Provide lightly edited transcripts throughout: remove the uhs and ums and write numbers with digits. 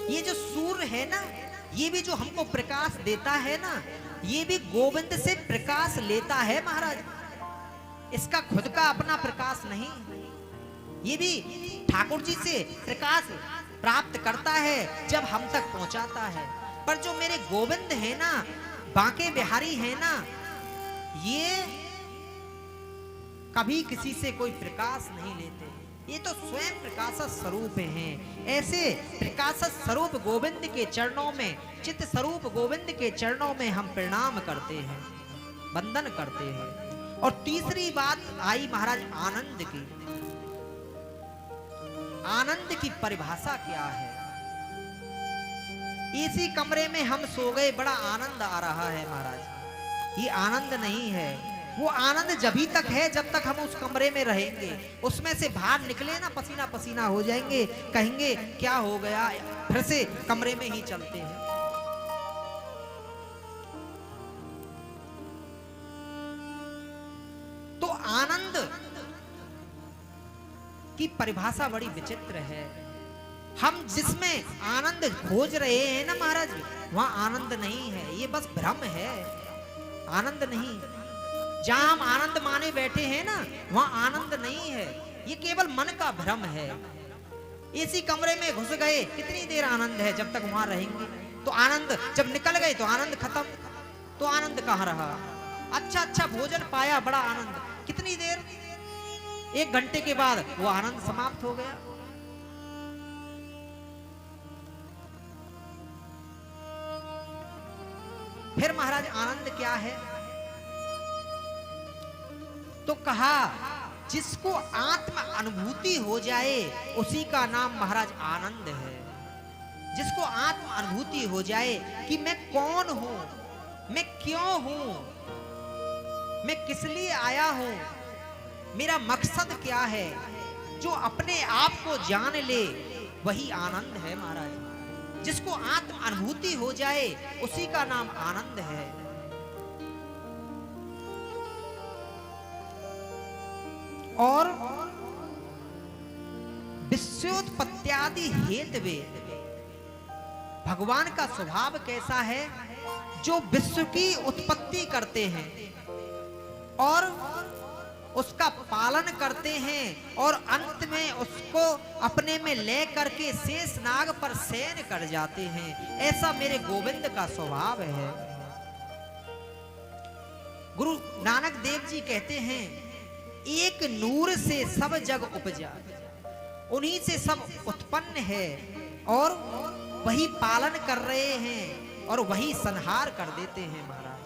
ये जो सूर्य है ना, ये भी जो हमको प्रकाश देता है ना, ये भी गोविंद से प्रकाश लेता है महाराज। इसका खुद का अपना प्रकाश नहीं, ये भी ठाकुर जी से प्रकाश प्राप्त करता है जब हम तक पहुंचाता है। पर जो मेरे गोविंद है ना, बांके बिहारी है ना, ये कभी किसी से कोई प्रकाश नहीं लेते, ये तो स्वयं प्रकाश स्वरूप हैं। ऐसे प्रकाश स्वरूप गोविंद के चरणों में, चित्त स्वरूप गोविंद के चरणों में हम प्रणाम करते हैं, वंदन करते हैं। और तीसरी बात आई महाराज आनंद की। आनंद की परिभाषा क्या है? इसी कमरे में हम सो गए, बड़ा आनंद आ रहा है महाराज, ये आनंद नहीं है। वो आनंद जभी तक है जब तक हम उस कमरे में रहेंगे। उसमें से बाहर निकले ना, पसीना पसीना हो जाएंगे, कहेंगे क्या हो गया, फिर से कमरे में ही चलते हैं। तो आनंद की परिभाषा बड़ी विचित्र है। हम जिसमें आनंद खोज रहे हैं ना महाराज, वहां आनंद नहीं है, ये बस भ्रम है, आनंद नहीं। जहां हम आनंद माने बैठे हैं ना, वहां आनंद नहीं है, ये केवल मन का भ्रम है। इसी कमरे में घुस गए, कितनी देर आनंद है जब तक वहां रहेंगे। तो आनंद जब निकल गए तो आनंद खत्म, तो आनंद कहां रहा। अच्छा अच्छा भोजन पाया, बड़ा आनंद, कितनी देर, 1 घंटे के बाद वो आनंद समाप्त हो गया। फिर महाराज आनंद क्या है? तो कहा जिसको आत्म अनुभूति हो जाए उसी का नाम महाराज आनंद है। जिसको आत्म अनुभूति हो जाए कि मैं कौन हूं, मैं क्यों हूं, मैं किस लिए आया हूं, मेरा मकसद क्या है, जो अपने आप को जान ले वही आनंद है महाराज। जिसको आत्म अनुभूति हो जाए उसी का नाम आनंद है। और विश्वोत्पत्त्यादि हेतवे, भगवान का स्वभाव कैसा है, जो विश्व की उत्पत्ति करते हैं और उसका पालन करते हैं और अंत में उसको अपने में ले करके शेष नाग पर शयन कर जाते हैं। ऐसा मेरे गोविंद का स्वभाव है। गुरु नानक देव जी कहते हैं, एक नूर से सब जग उपजा, उन्हीं से सब उत्पन्न है और वही पालन कर रहे हैं और वही संहार कर देते हैं महाराज।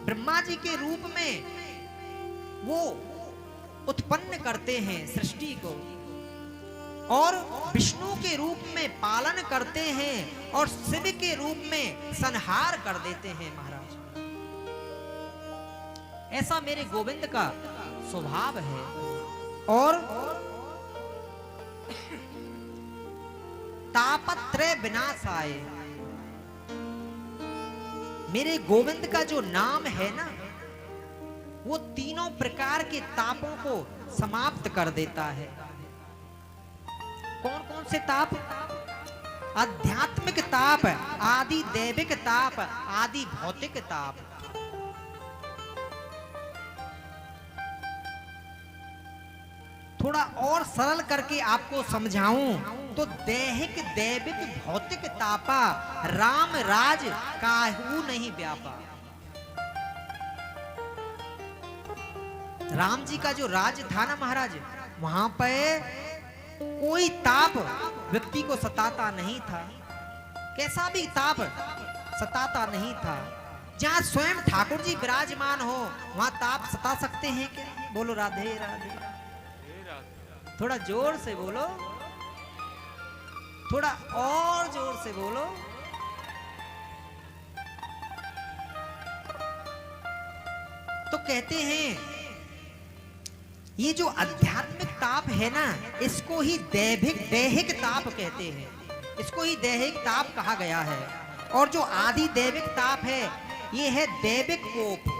ब्रह्मा जी के रूप में वो उत्पन्न करते हैं सृष्टि को और विष्णु के रूप में पालन करते हैं और शिव के रूप में संहार कर देते हैं महाराज। ऐसा मेरे गोविंद का स्वभाव है। और तापत्रय विनाशाय, मेरे गोविंद का जो नाम है ना, वो तीनों प्रकार के तापों को समाप्त कर देता है। कौन कौन से ताप? आध्यात्मिक ताप, आदि दैविक ताप, आदि भौतिक ताप। थोड़ा और सरल करके आपको समझाऊं तो दैहिक दैविक भौतिक तापा, राम राज काहू नहीं व्यापा। राम जी का जो राज था ना महाराज, वहां पे कोई ताप व्यक्ति को सताता नहीं था, कैसा भी ताप सताता नहीं था। जहां स्वयं ठाकुर जी विराजमान हो वहां ताप सता सकते हैं क्या? बोलो राधे राधे। थोड़ा जोर से बोलो, थोड़ा और जोर से बोलो। तो कहते हैं ये जो आध्यात्मिक ताप है ना, इसको ही दैहिक ताप कहते हैं, इसको ही दैहिक ताप कहा गया है। और जो आदि दैविक ताप है ये है दैविक कोप,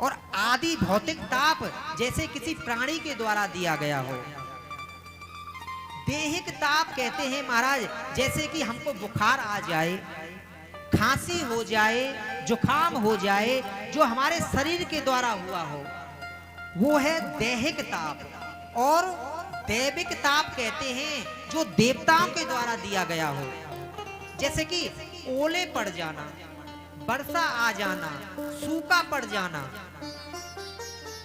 और आदि भौतिक ताप जैसे किसी प्राणी के द्वारा दिया गया हो। देहिक ताप कहते हैं महाराज, जैसे कि हमको बुखार आ जाए, खांसी हो जाए, जुखाम हो जाए, जो हमारे शरीर के द्वारा हुआ हो, वो है देहिक ताप। और दैविक ताप कहते हैं जो देवताओं के द्वारा दिया गया हो, जैसे कि ओले पड़ जाना, वर्षा आ जाना, सूखा पड़ जाना,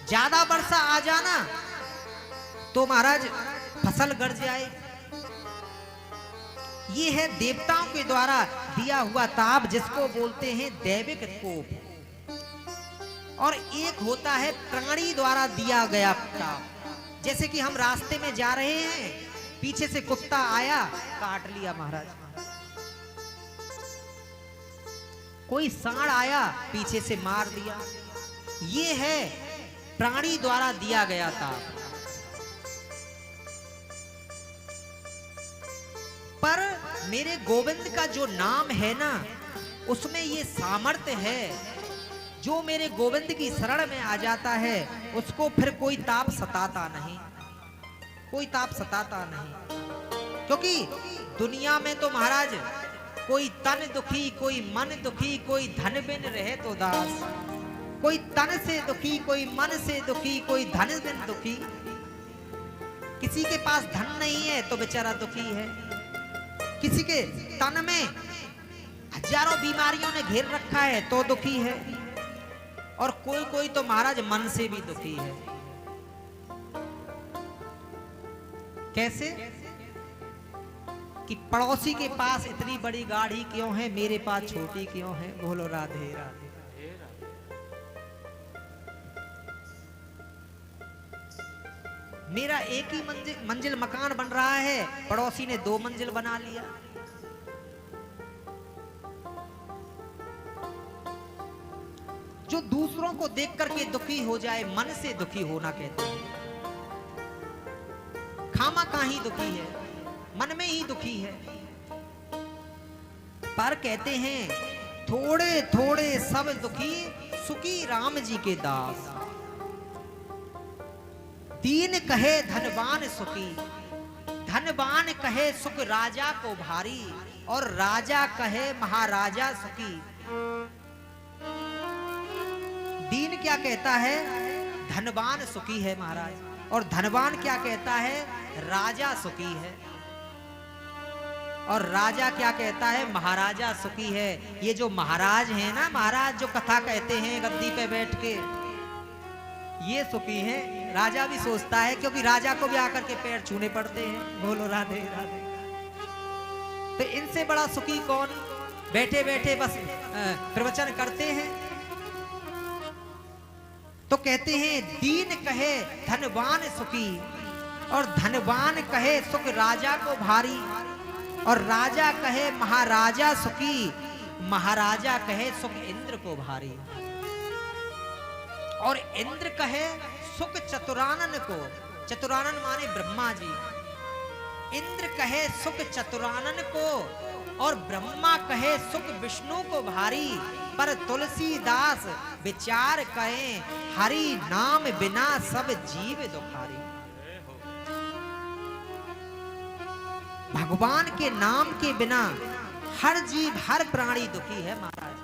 ज्यादा वर्षा आ जाना तो महाराज फसल गड़ जाए। ये है देवताओं के द्वारा दिया हुआ ताप, जिसको बोलते हैं दैविक कोप। और एक होता है प्राणी द्वारा दिया गया ताप, जैसे कि हम रास्ते में जा रहे हैं, पीछे से कुत्ता आया, काट लिया महाराज, कोई सांड आया, पीछे से मार दिया। ये है प्राणी द्वारा दिया गया ताप। पर मेरे गोविंद का जो नाम है ना, उसमें ये सामर्थ्य है, जो मेरे गोविंद की शरण में आ जाता है उसको फिर कोई ताप सताता नहीं, कोई ताप सताता नहीं। क्योंकि दुनिया में तो महाराज कोई तन दुखी, कोई मन दुखी, कोई धन बिन रहे तो दास, कोई तन से दुखी, कोई मन से दुखी, कोई धन बिन दुखी। किसी के पास धन नहीं है तो बेचारा दुखी है, किसी के तन में हजारों बीमारियों ने घेर रखा है तो दुखी है, और कोई कोई तो महाराज मन से भी दुखी है। कैसे कि पड़ोसी के पास इतनी बड़ी गाड़ी क्यों है, मेरे पास छोटी क्यों है? बोलो राधे राधे। मेरा एक ही मंजिल मकान बन रहा है, पड़ोसी ने 2 मंजिल बना लिया। जो दूसरों को देख करके दुखी हो जाए, मन से दुखी होना कहते हैं। खामा कहीं दुखी है, मन में ही दुखी है। पर कहते हैं थोड़े थोड़े सब दुखी, सुखी राम जी के दास। दीन कहे धनवान सुखी, धनवान कहे सुख राजा को भारी, और राजा कहे महाराजा सुखी। दीन क्या कहता है? धनवान सुखी है महाराज, और धनवान क्या कहता है? राजा सुखी है। और राजा क्या कहता है? महाराजा सुखी है। ये जो महाराज है ना, महाराज जो कथा कहते हैं गद्दी पे बैठ के, ये सुखी है। राजा भी सोचता है, क्योंकि राजा को भी आकर के पैर छूने पड़ते हैं। बोलो राधे राधे। तो इनसे बड़ा सुखी कौन? बैठे बैठे बस प्रवचन करते हैं। तो कहते हैं दीन कहे धनवान सुखी, और धनवान कहे सुख राजा को भारी, और राजा कहे महाराजा सुखी, महाराजा कहे सुख इंद्र को भारी, और इंद्र कहे सुख चतुरानन को। चतुरानन माने ब्रह्मा जी। इंद्र कहे सुख चतुरानन को, और ब्रह्मा कहे सुख विष्णु को भारी। पर तुलसीदास विचार कहे, हरि नाम बिना सब जीव दुखारी। भगवान के नाम के बिना हर जीव, हर प्राणी दुखी है महाराज।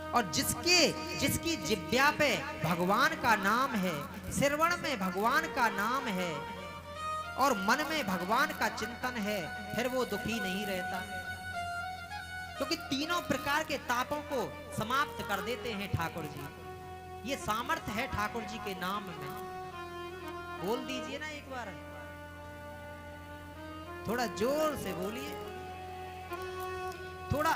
और जिसकी जिह्वा पे भगवान का नाम है, श्रवण में भगवान का नाम है, और मन में भगवान का चिंतन है, फिर वो दुखी नहीं रहता। क्योंकि तीनों प्रकार के तापों को समाप्त कर देते हैं ठाकुर जी। ये सामर्थ्य है ठाकुर जी के नाम में। बोल दीजिए ना एक बार, थोड़ा जोर से बोलिए, थोड़ा